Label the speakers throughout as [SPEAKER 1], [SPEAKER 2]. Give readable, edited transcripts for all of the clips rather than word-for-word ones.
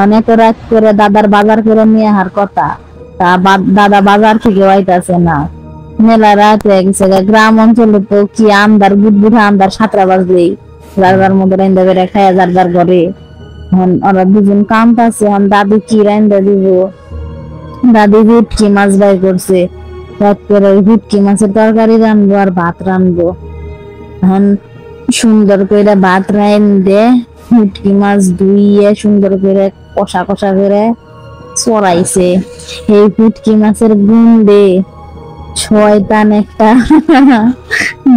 [SPEAKER 1] অনেক রাত করে দাদার বাজার করে নিয়ে আসার কথা, তা দাদা বাজার থেকে আইতাছে না। মেলা রাত হয়ে গেছে, গ্রাম অঞ্চলে তো কি আন্দার বুধবুধা আন্দার 7টা বাজলেই যার মধ্যে রান্দা বেড়ে খায় যার ঘরে। ওরা দুজন কামতাছে, দাদি কি রান্দা দিব। দাদি ভুটকি মাছ বাই করছে, রাত করে ভুটকি মাছের তরকারি রানবো আর ভাত রানবো। এখন সুন্দর করে ভাত রান্ধে ভুটকি মাছ ধুইয়ে সুন্দর করে কষা কষা করে চড়াইছে। এই ভুটকি মাছের গুন্ডে শয়তান একটা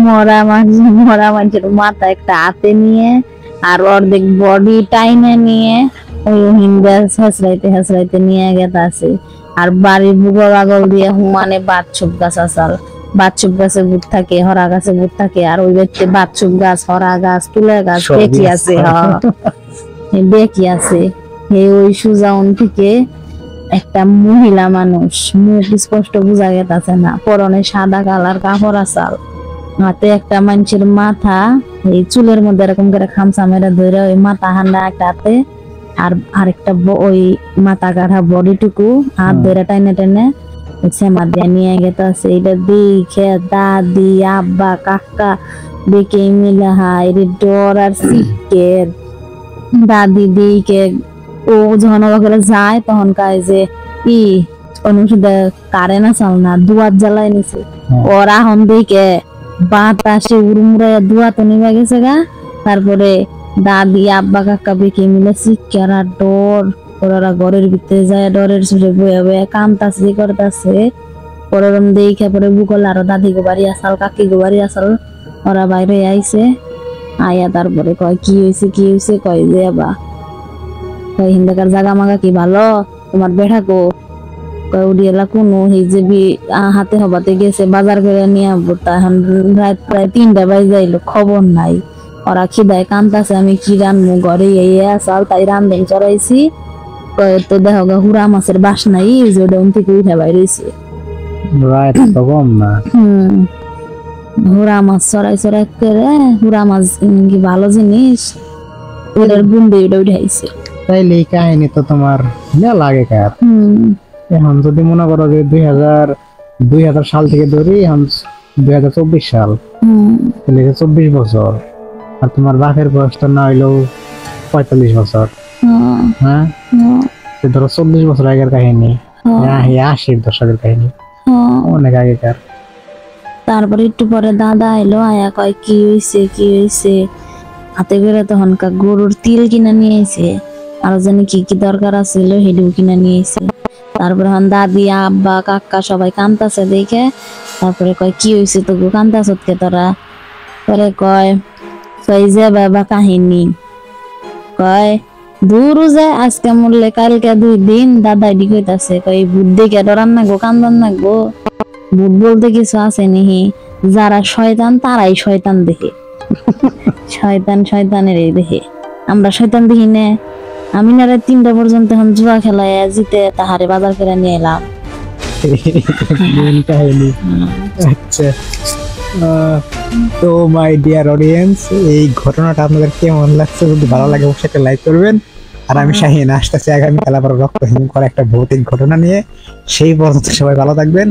[SPEAKER 1] মরা মাছের মাথা একটা হাতে নিয়ে আর অর্ধেক বডি টাইনে নিয়ে ওই হিন্দা হেসরাইতে নিয়ে গেছে। আর বাড়ির বুগর আগল দিয়ে হুমানে বাচ্চুপ গাছ আসাল, বাচ্চুপ গাছে ভূত থাকে, হরা গাছে ভূত থাকে। আর ওই ব্যক্তি বাচ্চুপ গাছ, হরা গাছ, তুলা গাছ দেখি আছে, দেখি আছে। ওই সুজাউন থেকে একটা মহিলা মানুষ, মুখ স্পষ্ট বোঝা গেছে না, পরনে সাদা কালার কাপড় আসাল, হাতে একটা মানুষের মাথা, এই চুলের মধ্যে এরকম করে খামচা মেরে ধরে ওই মাথা হান্ডা একটা হাতে, আর আরেকটা ওই মাথা কাটা বডিটুকু হাত ধরে টাইনে টেনে সেমা দিয়ে নিয়ে গেছে। এটা দেখে দাদি আব্বা কাকা দেখে মিলে হাই রে ডর আর সিকের। দাদি দিকে ও যখন ওখানে যায় তখন কায় যে কি অনুষদে কারেন্ট আসাল না, দুয়ার জ্বালাই নিছে। ওরা হন দিকে বাতাসে উড়মুড়ে দুয়া তো নিভে গেছে গা। তারপরে দাদি আব্বা কাকা বেঁকে মিলে শিক্ষার আর ডর, ওরা ঘরের ভিতরে যায় ডরের সুরে বয়ে বয়ে কামতাছে করতেছে। পরে দেখে পরে বুকল আরো দাদি গো বাড়ি আসাল, কাকি গো বাড়ি আসাল, ওরা বাইরে আইছে। আয়া তারপরে কয় কি হয়েছে, কয় যে আবা কয় হিন্দাকার জাগা মাগা কি ভালো, তোমার বেঠা কো, কয় উড়িয়েলা কোনো হিজেবি হাতে হবাতে গেছে বাজার করে নিয়ে আসবো। তা এখন রাত প্রায় 3টা বাজে যাইলো, খবর নাই। ওরা খিদায় কান্তাছে, আমি কি রান্নু ঘরে আসাল, তাই রান্ধন চড়াইছি। তো দেখো গা হুরা মাছের বাস নাই, যে ওটা থেকে উঠে বাইরেছে। হুরা মাছ চড়াই করে, হুরা মাছ কি ভালো জিনিস, ওদের গুন্ডে ওটা উঠাইছে।
[SPEAKER 2] তাইলে এই কাহিনী তো তোমার লাগে কার। এখন যদি মনে করো যে 2000 সাল থেকে ধরি, এখন 2024 সাল, তাহলে 24 বছর। আর তোমার বাপের বয়স তো না হইলেও 45 বছর। হ্যাঁ, ধরো 40 বছর আগের কাহিনী, 80-এর দশকের কাহিনী, অনেক আগেকার।
[SPEAKER 1] তারপরে একটু পরে দাদা এলো, আয়া কয় কি হয়েছে, হাতে করে তখন গরুর তিল কিনা নিয়ে এসে, আরো জানি কি কি দরকার আছিল সেটাও কিনা নিয়ে এসে। তারপরে দাদি আব্বা কাকা সবাই কান্তাছে দেখে, তারপরে কয় কি হয়েছে তো কান্তাছ কে তোরা। পরে কয় যে বাবা কাহিনী, কয় দূর যায় আজকে মরলে কালকে 2 দিন। দাদা এডি কইতাছে, কয় ভূত দেখে ডরান না গো, কান্দন না গো, ভূত বলতে কিছু আছে নিহি, যারা শয়তান তারাই শয়তান দেখে। শয়তানের এই দেখে, আমরা শয়তান দেখি না। আমি না রাত 3টা পর্যন্ত এখন জুয়া খেলায় জিতে তাহারে বাজার করে নিয়ে এলাম।
[SPEAKER 2] আচ্ছা, তো মাই ডিয়ার অডিয়েন্স, এই ঘটনাটা আপনাদের কেমন লাগছে? যদি ভালো লাগে অবশ্যই একটা লাইক করবেন। আর আমি শাহিন আসতেছি আগামীকাল আবার রক্তহীন করা একটা ভৌতিক ঘটনা নিয়ে। সেই পর্যন্ত সবাই ভালো থাকবেন,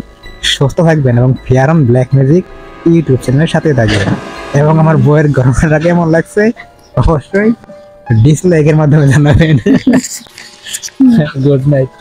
[SPEAKER 2] সুস্থ থাকবেন এবং fair on black magic YouTube চ্যানেলের সাথে থাকবেন। এবং আমার বইয়ের ঘটনাটা কেমন লাগছে অবশ্যই ডিসলাইকের মাধ্যমে জানাবেন। Good night.